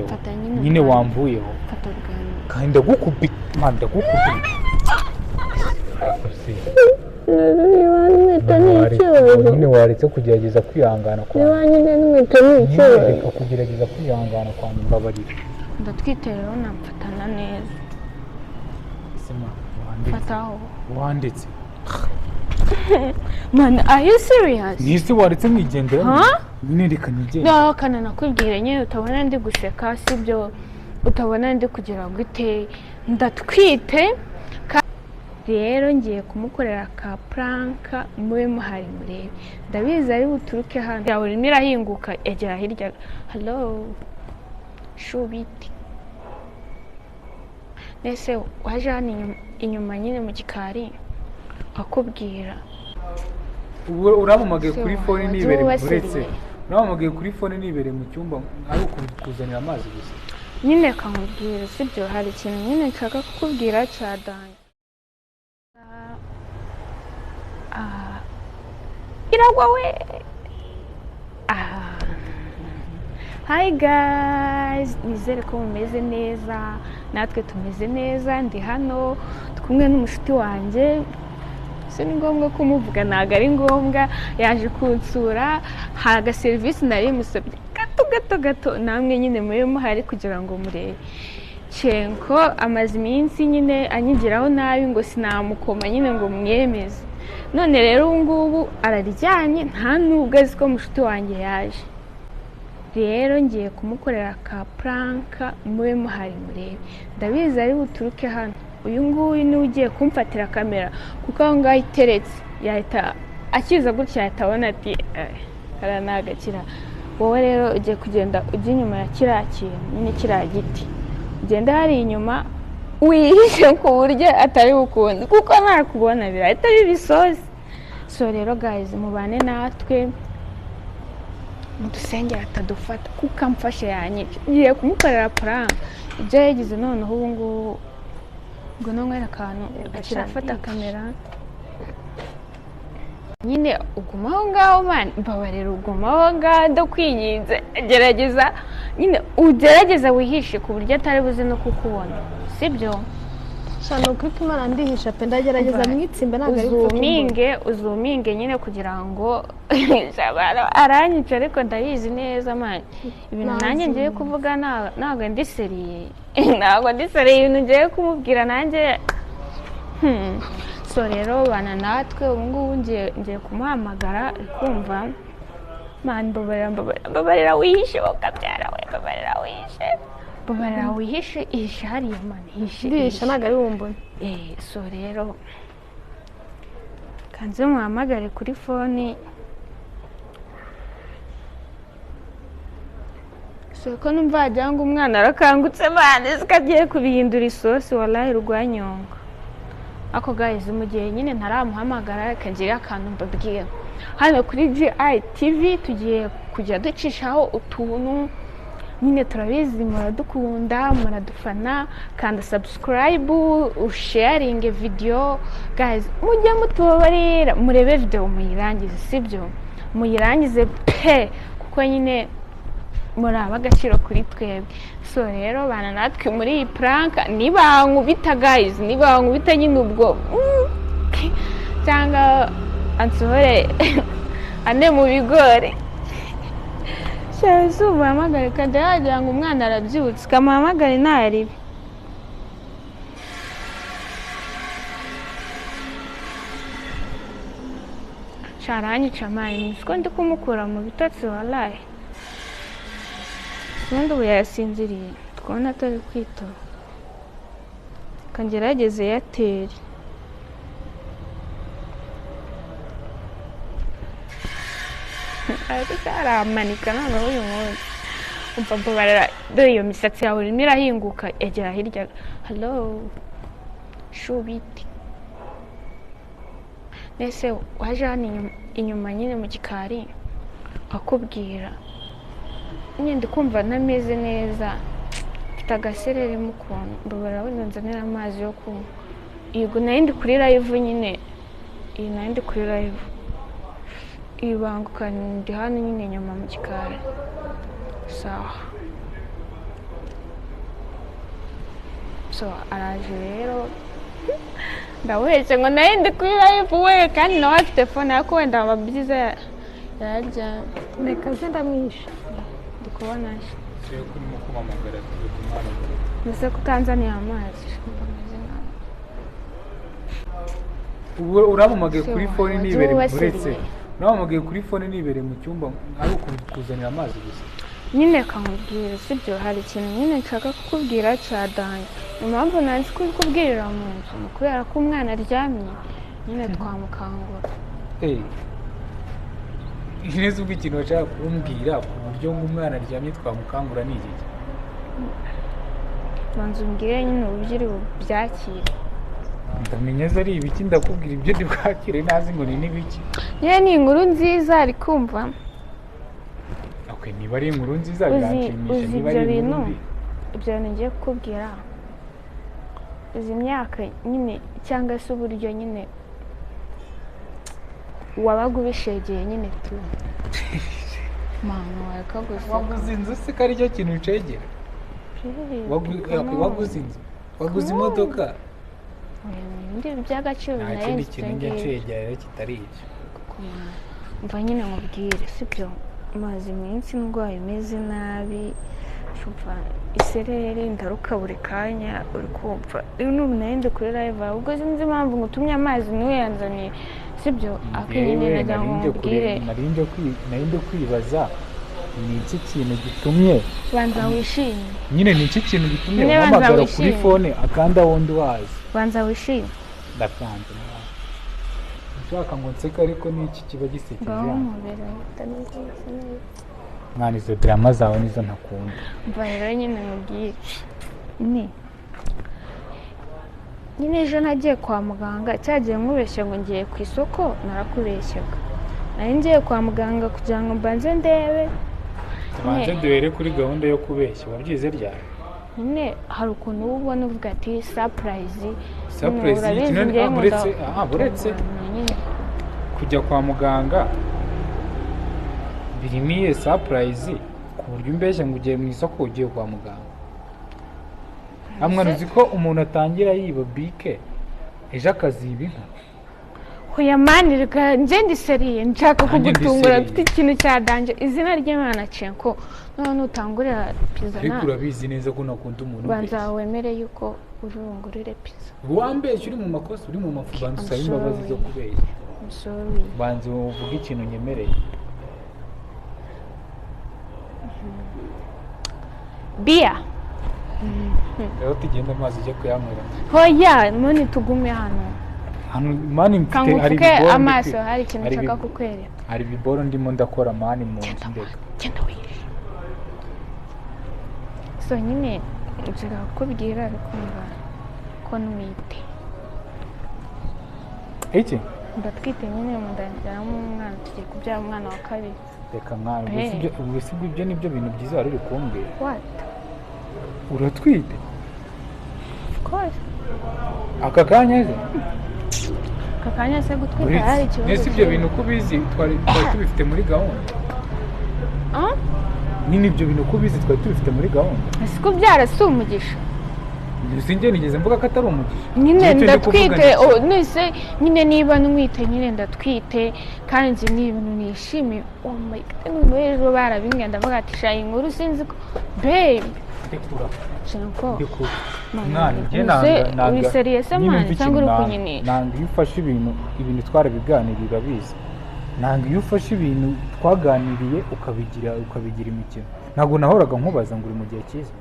wamvuyeho nyine wamvuyeho kandi ndagukubita nyine waretse kugerageza kwihangana kwa reka kugerageza kwihangana kwa mbabarira ndatwite rero namfatana neza fataho wanditse man are you serious nise waretse mwigendera nyine reka nigende kana nakubwire nyine utabona ndi guseka sibyo utabona ndi kugira gute ndatwite rero ngiye kumukorera ka pranka mube muhari murebe ndabizi ari buturuke hano yawe rimwe irahinguka egera hirya hello shubiti nese waje hano inyuma nyine mu gikari akubwira uramumagaye kuri phone nibere muretse uramumagaye kuri phone nibere mu cyumba ari ukuzanira amazi gusa nyine kamubwira sibyo hari ikintu nyine nshaka kukubwira cyadanye iragwa we hi guys nizere ko mumeze neza natwe tumeze neza ndi hano kumwe n'umushuti wanjye se ni ngombwa kumuvuga ntago ari ngombwa yaje kunsura haga service nari musabye gato namwe nyine mube muhari kugira ngo murebe Chenko amaze iminsi nyine anyigiraho nabi ngo sinamukoma nyine ngo mwemeze none rero ngubu araryanye nta nubwo azi ko mushuti wanjye yaje rero ngiye kumukorera ka pranka mube muhari murebe ndabizi ari buturuke hano uyu nguyu niwe ugiye kumfatira kamera kuko aho ngaho iteretse yahita akiza gutya yahita abona ati karanagakira wowe rero ugiye kugenda ujya inyuma ya kiriya kintu nyine kiriya giti ugenda hari inyuma wihishe ku buryo atari bukunde kuko ntakubona birahita bibisoze so rero guys mubane natwe mudusengera atadufata kuko amfashe yanyica ngiye kumukorera prank ibyo yagize noneho ubu ngubu ngo nonwera akantu akirafata kamera nyine ugumaho ngaho man mbabarira ugumaho ngaho ndakwinginze gerageza nyine ugerageza wihishe ku buryo atari buze no kukubona sibyo shano kwituma nandihisha pe ndagerageza mwitsimbe ntago ari uzuminge nyine kugira ngo aranyica ariko ndayizi neza man ibintu nanjye ngiye kuvuga ntago ndiseriye ibintu ngiye kumubwira nanjye so rero bana natwe ubu ngubu ngiye kumuhamagara kumva man mbabarira wihishe ukabyara we mbabarira wihishe ihishe hariya man hihishe ntago ari wumbone so rero kanze muhamagare kuri phone so ko numva wagira ngo umwana arakangutse man zikagiye kubihindura isosi wallahi rwanyonga ako guys mu gihe nyine ntaramuhamagara kagira akantu mbabwiye hano kuri GI TV tugiye kujya ducishaho utuntu nyine turabizi muradukunda muradufana kandi subscribe usharing video guys mujye mutubabarira murebe video muyirangize sibyo muyirangize pe kuko nyine muraba agaciro kuri twebwe so rero bana natwe muri iyi prank nibankubita guys nibankubita nyine ubwo cyangwa ansohore ane mu bigori cyangwa ubuhamagare kandi yagira ngo umwana arabyutse kamuhamagare ntaribi sharanyica mani siko ndi kumukura mu bitotsi wallahi ubundi ubu yasinziriye twabona atari kwitaba kangerageze Airtel ariko aramanika ntabwo uyu munsi umva mbabarira dore iyo misatsi yawe irimo irahinguka egera hirya hello shubiti nese waje hano inyuma nyine mu gikari akubwira nyine ndikumva ntameze neza mfite agaserere mu kuntu mbabarira wenda nzanira amazi yo kunywa yego nari ndi kuri live nyine iyi nari ndi kuri live ibanga ndi hano nyine inyuma mu gikari sawa so araje rero ndawuhetse ngo nayo ndi kuri live we kandi nawe afite phone ariko wenda aba byiza yarya reka ze ndamwishe ndi kubona cyo kurimo kumamagara turi kumara mbese kutanzaniye amazi uramumagaye kuri phone nibere uretse uramumagaye kuri phone nibere mu cyumba ari ukuzanira amazi gusa nyine kamubwira sibyo hari ikintu nyine nshaka kukubwira cyadanye impamvu nanzi kubwirira mu nzu kubera ko umwana aryamye nyine twamukangura neza ubwo ikintu bashaka kumbwira ku buryo ngo umwana aryamye twamukangura ni iki banza umbwire nyine uburyo uri bubyakire ndamenya ari ibiki ndakubwira ibyo ndibwakire nazi ngo ni n'ibiki nyine ni inkuru nziza ari kumva niba ari inkuru nziza biranshimisha niba ari inkuru mbi ibyo bintu ngiye kukubwira izi myaka nyine cyangwa se uburyo nyine wabaga ubishegeye nyine tu mama wakaguseka waguze inzu se ko aricyo kintu ucegera waguze inzu waguze imodoka ibindi by'agaciro nta kindi kintu njya ncegera rero kitari icyo mva nyine nkubwire sibyo maze iminsi ndwaye imeze nabi shumva isereri ndaruka buri kanya uri kumva n'ubu nari kuri live ubwo sinzi impamvu ngutumye amazi niwe yanzaniye sibyo akenyine nagira ngo nkubwire nari ndi kwibaza ni iki kintu gitumye banza wishime nyine ni iki kintu gitumye uhamagara kuri phone akanda wundi wazi banza wishime ndakanze ushaka ngo nseka ariko ni iki kiba gisekeje mwana izo drama zawe nizo ntakunda mva rero nyine nkubwire nyine ejo nagiye kwa muganga cyagiye nkubeshya ngo ngiye ku isoko narakubeshyaga nari ngiye kwa muganga kugira ngo mbanze ndebe tubanze duhere kuri gahunda yo kubeshya wabyize ryari nyine hari ukuntu uba ubona uvuga ati surprise buretse kujya kwa muganga birimiye surprise ku buryo umbeshya ngo ugiye mu isoko ugiye kwa muganga amwana uzi ko umuntu atangira yiba bike ejo akaziba inka hoya mani reka nje ndiseriye nshaka kugutungura mfite ikintu cyadanje izina ry'Imana CHENKO none utangurira pizza ariko urabizi neza ko nakunda umuntu banza wemere yuko urungurire pizza wambeshye uri mu makosa uri mu mafu banza usaba imbabazi zo kubeshya sorry banza uvuge ikintu nyemereye bia rero tugenda amazi ujya kuyanywera hoya none tugume hano mani mfite hari biboro amaso hari ikintu nshaka kukwereka hari biboro ndimo ndakora mani mu nzu ndeka genda wirisha so nyine nshaka kukubwira bikumva ko nwite iki ndatwite nyine mudanjyamo umwana tugiye kubyara umwana wa kabiri reka mwana ubwo ibyo nibyo bintu byiza wari uri kumbwira what uratwite of course aka kanya se kakanya se gutwita hari ikibazo nese ibyo bintu uko ubizi twari tubifite muri gahunda nyine ibyo bintu uko ubizi twari tubifite muri gahunda ese ko byarasi umugisha sinjye nigeze mvuga ko atari umugisha nyine ndatwite nese nyine niba nwite nyine ndatwite kandi nzi ni ibintu nishimiye oh my god n'ubu ejo barabimwe ndavuga ati shayi inkuru sinzi ko babe CHENKO mwana njye nanga uri serious man cyangwa uri kunyinisha nanga iyo ufashe ibintu twarabiganiriye urabizi nanga iyo ufashe ibintu twaganiriye ukabigira imikino ntabwo nahoraga nkubaza ngo uri mu gihe cyiza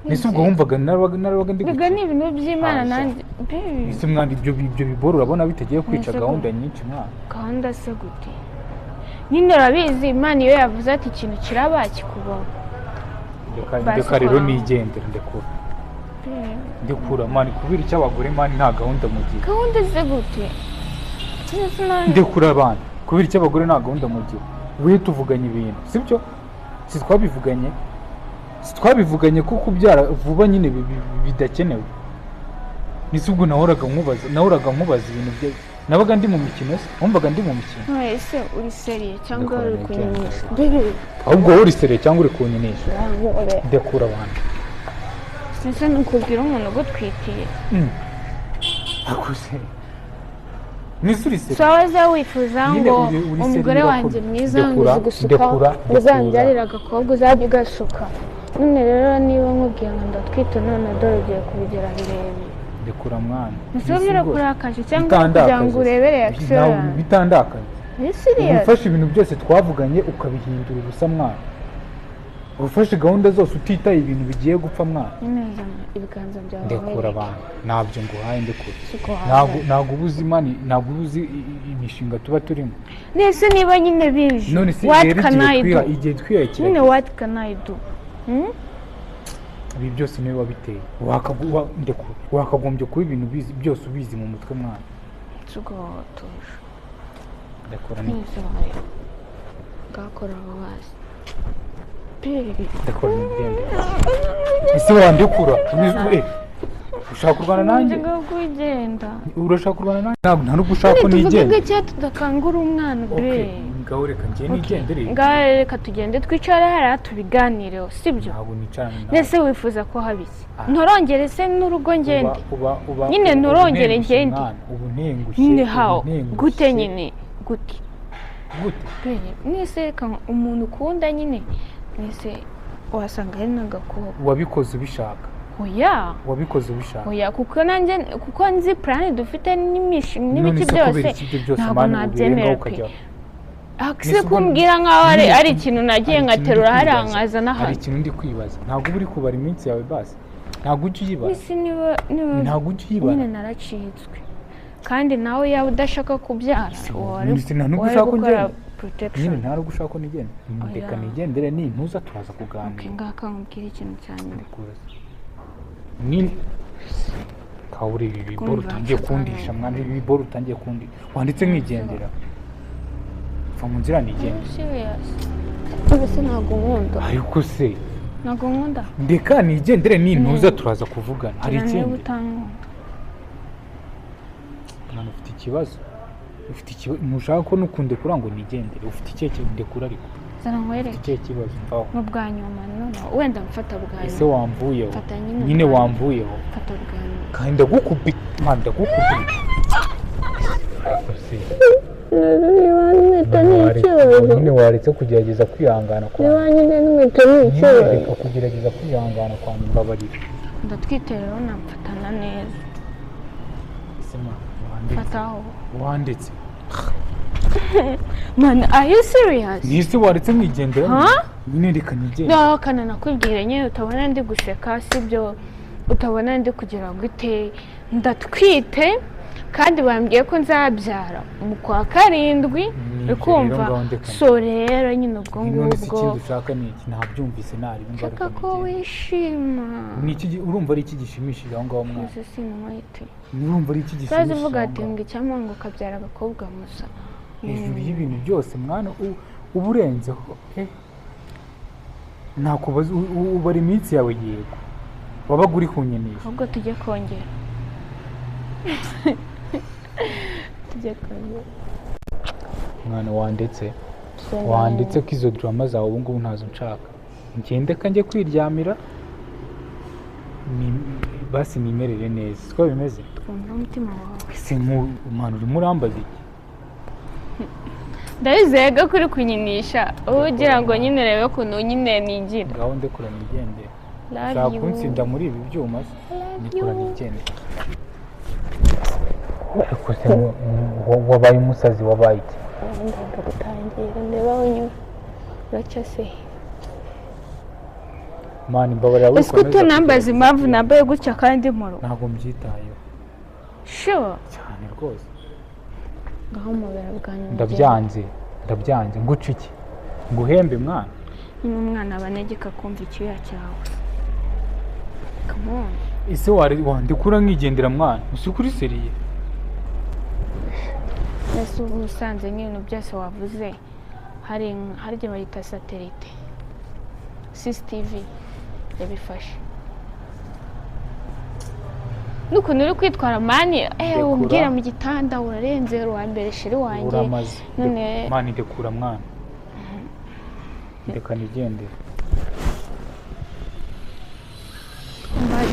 nese ubwo wumvaga narabaga ndi biga ni ibintu by'Imana nanjye ese mwana ibyo biboro urabona bitagiye kwica gahunda nyinshi mwana gahunda se gute nyine urabizi Imana iyo yavuze ati ikintu kiraba kikubona reka rero nigendera ndekura mani kubera icyo abagore mani nta gahunda mu gihe gahunda ze gute ndekura abana kubera icyo abagore nta gahunda mu gihe we tuvuganye ibintu sibyo twabivuganye ko kubyara vuba nyine bidakenewe nise ubwo nahoraga nkubaza ibintu bye nabaga ndi mu mikino se wumvaga ndi mu mikino ese uri seriye cyangwa uri kunyinisha ahubwo uri seriye cyangwa uri kunyinisha ndekura abantu ese nukubwira umuntu ugutwitiye akuse nisurise so waza wifuza ngo umugore wanjye mwiza uzi gusuka uzanjyarira agakobwa uzajya ugasuka none rero niba nkubwiye ngo ndatwite none dore ugiye kubigera birebire ndekura mwana ntuzongere kurakaje cyangwa kugira ngo urebere reaction bitandakaje serious ufashe ibintu byose twavuganye ukabihindura ubusa mwana ufashe gahunda zose utitaye ibintu bigiye gupfa mwana neza ibiganza byawe ndekura abantu ntabyo nguhaye ndekura ntabwo ubuzima ntabwo ubuzi imishinga tuba turimo nese niba nyine bije none se igihe twiyakira nyine what can I do ibi byose niwe wabiteye wakagombye kuba ibintu byose ubizi mu mutwe mwana tugotuje ndekura neza gakora abazi ndekura n'igende ese wandekura ushaka kurwana nanjye urashaka kurwana nanjye nta nubwo ushaka ko nigende tuvuge cya tudakangura umwana ngaho reka njye nigendere ngaho reka tugende twicare hariya tubiganireho sibyo ntabwo nicarana nawe nese wifuza ko habiki nturongere se n'urugo ngende nyine nturongere ngende ubu ntengushye nyine hawo gute nyine gute nese reka umuntu ukunda nyine nese wasanga hari n'agakobwa wabikoze ubishaka oya wabikoze ubishaka oya kuko nzi plan dufite n'ibiki byose ntabwo nabyemera pe akise kumbwira nkaho ari ikintu nagiye ngaterura hariya nkaza n'ahandi hari ikintu ndi kwibaza ntabwo uri kubara iminsi yawe basi ntabwo ujya uyibaza ntabwo ujya uyibaza nyine naracitswe kandi nawe yaba udashaka kubyara wari gukora nyine nta no gushaka ko nigenda reka nigendere nintuza turaza kuganira ngaka nkubwira ikintu cyane nyine kawuri ibi biboro utangiye kundisha mwana ibi biboro utangiye kundi wanditse nkigendera va mu nzira nigendera ese ntabwo nkunda ariko se ntabwo nkunda ndeka nigendere nintuza turaza kuvugana hari ikindi mwana ufite ikibazo ntushaka ko nukunde kura ngo nigendere ufite ikihe ndekura ariko zana nkwereke ikihe kibazo mvaho mu bwa nyuma none wenda mfata bwa nyuma ese wamvuyeho nyine wamvuyeho mfata bwa nyuma kandi ndagukubita nyine waretse kugerageza kwihangana kwawe nyine n'inkweto ni ikibazo reka kugerageza kwihangana kwawe mbabarira ndatwite rero namfatana neza fataho wanditse man are you serious nise waretse mwigendera nyine reka nigende kana nakwibwira nyine utabona ndi guseka sibyo utabona ndi kugira ngo ite ndatwite kandi bambwiye ko nzabyara mu kwa karindwi ukumva so rero nyine ubwo ngubwo ikindi ushaka ni iki ntabyumvise nari nshaka ko wishima urumva ari iki gishimishije aho ngaho mwana urumva ari iki gishimishije kazi uvuga ati ngo icyampa ngo ukabyara agakobwa musa hejuru y'ibintu byose mwana uba urenzeho ntakubaza ubara iminsi yawe yego wabaga uri kunyenisha ahubwo tujye kongera mwana wanditse ko izo drama zawe ubu ngubu ntazo nshaka ngende kanjye kwiryamira basi nimerere neza siko bimeze twumva umutima wawe ese mwana urimo urambaza iki ndabizega kuri kunyinisha ugira ngo nyine rebe ukuntu nyine nigira ngaho ndekura nigendere ushaka kunsinda muri ibi byuma ndekura nigendere wabaye umusazi wabaye iki ngomba gutangira ndebaho nyuma uracyase mani mbabarira wikomeza ese kuko nambaza impamvu nambaye gutya kandi muro ntabwo mbyitayeho sure cyane rwose ngaho mubera bwanyu ndabyanze nguca iki nguhembe mwana nyuma umwana abanegeka kumva icyuya cyawe come on ese wandikura nkigendera mwana usukuri seriye ese ubusanze nk'ibintu byose wavuze hari igihe bayita satelite CCTV yabifashe n'ukuntu uri kwitwara mani ubwira mu gitanda urarenze uwa mbere shiri wanjye none mani ndekura mwana ndeka nigendere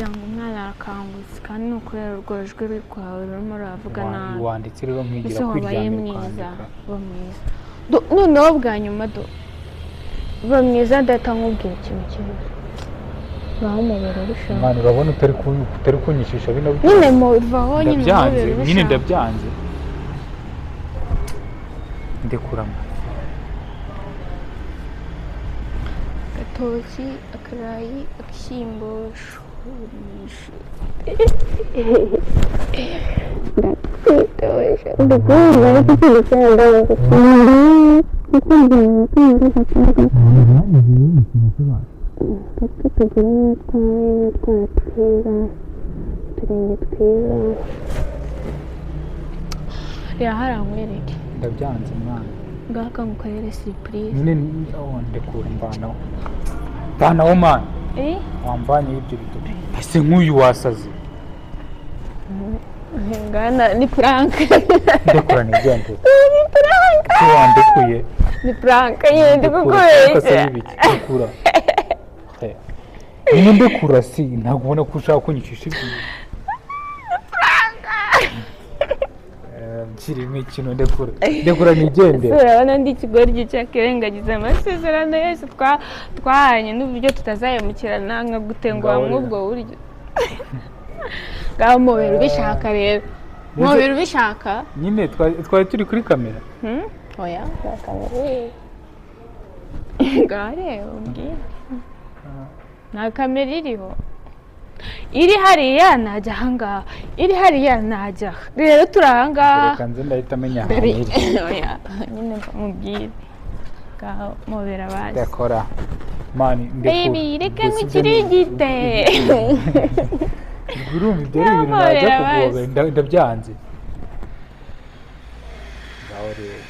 kugira ngo umwana arakangutse kandi ni ukurera urwo jwi rwawe rurimo ruravuga nabi wanditse rero nkigira ese wabaye kwiryamira mwiza kwandika ba mwiza noneho bwa nyuma ba mwiza ndahita nkubwira ikintu kibi baho umubiri urushaho mwana urabona utari kunyishisha bino nyine vaho nyine umubiri urushaho nyine ndabyanze ndekuramo agatoki akarayi agashyimbo yaharangwereke ndabyanze mwana ngaka ngukorere surprise nyine ndekura mbanaho mwana wamvanye ibyo bitoki ese nk'uyu wasaze ngana ni prank ndekura nigende ni prank wandekuye ni prank yende kukoresha ndekura niba ndekura si ntabwo ubona ko ushaka kunyishisha ibyo kirimo ikintu ndekura nigende urabona ndi ikigoryi cyakirengagiza amasezerano yose twahanye n'uburyo tutazayemukirana nkagutenguha mw'ubwo buryo ngaho mubiri ubishaka rero mubiri ubishaka nyine twari turi kuri kamera oya nta kamera ngaho rero mbwira nta kamera iriho iri hariya najya ahangaha iri hariya najya rero turi ahangaha reka nze ndahita amenya ahantu iri nyine mubwire ngaho mubera bazi ndakora mani baby reka nk'ikiringite urumva ibyo ari ibintu najya kugoba ndabyanze ngaho rero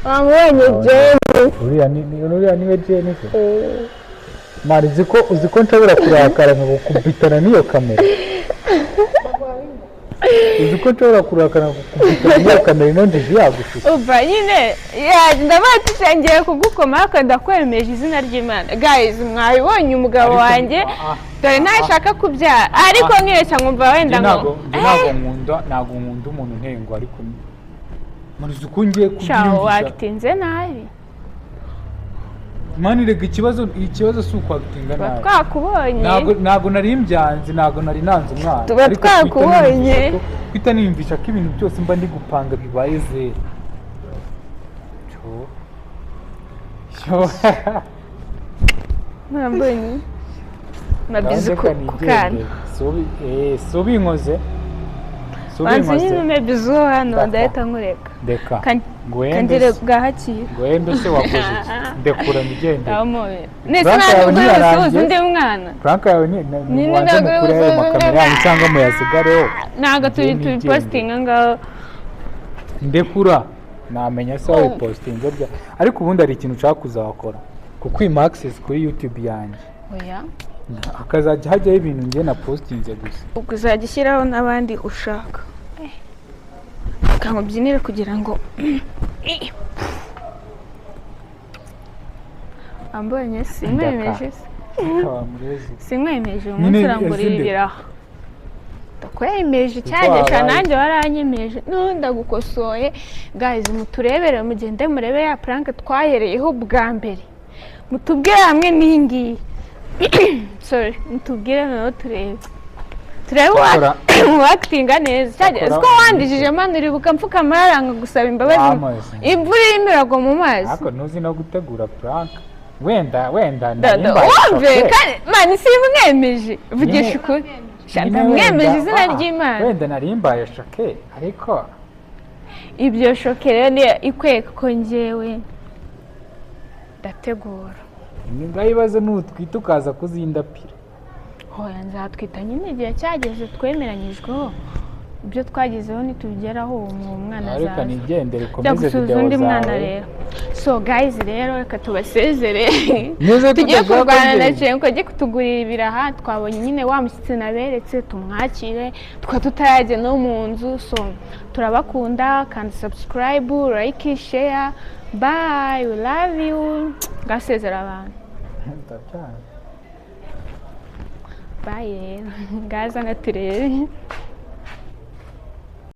wamubonye Jane uriya niwe Jane se mani uzi ko nshobora kurakara nkagukubitana n'iyo kamera uzi ko nshobora kurakara nkagukubitana n'iyo kamera ino njiji yagushyize uva nyine ndabatisha ngiye kugukoma ariko ndakwemeje izina ry'Imana guys mwabibonye umugabo wanjye dore ntashaka kubyara ariko nkireshya nkumva wenda ngo ntabwo nkunda umuntu ntengwa ariko mani uzi ko ngiye kubyiyumvisha wakitinze nabi mani rega ikibazo si ukwagitinga nabi twakubonye ntabwo nari mbyanze ntabwo nari nanze umwana tuba twakubonye kwita niyumvisha ko ibintu byose mba ndi gupanga bibaye zero mwambonye nabizi kukana si ubinkoze banze nyine umebizo hano ndahita nkureka ndeka kangire bwahakira ngwembe se wakoze iki ndekura nigende nese ntabwo gusuhuza undi mwana prank yawe ni wanze mukure ayo makamera yanyu cyangwa muyasigareho ntabwo turi postinga ngaho ndekura namenya se wawe postinga bya ariko ubundi hari ikintu ushaka kuzakora kuko iyi access kuri YouTube yanjye oya akazajya hajyaho ibintu njye na postinze gusa ukazajya ushyiraho n'abandi ushaka ukamubyinira kugira ngo ambonye simwemeje simwemeje umunsi urangurira ibiraha ndakwemeje cyagesha nanjye waranyemeje ndagukosoye guys muturebere mugende murebe ya prank twahereyeho bwa mbere mutubwire hamwe n'ingiyi sorry mutubwire naho turebe wakitinga neza cyageze ko wandijije mani uribuka mfukama yaranga gusaba imbabazi imvura irimo iragwa mu mazi ariko ntuzi no gutegura prank wenda wumve mani simwemeje vugisha ukuri ndamwemeje izina ry'Imana wenda nari mbaye shoke ariko ibyo shoke rero ni ikweka ko njyewe ndategura ngayibaze n'utwite ukaza kuzindapira hoya nzatwita nyine igihe cyageze twemeranyijweho ibyo twagezeho nitubigeraho uwo mwana azaza reka nigendere komeze video undi mwana rero so guys rero reka tubasezere tugiye kurwana na Chenko agiye kutugurira ibiraha twabonye nyine wa mushyitsi naberetse tumwakire tutarajya no mu nzu so turabakunda kandi subscribe like share bye we love you gasezera abantu baye ngaza na turebe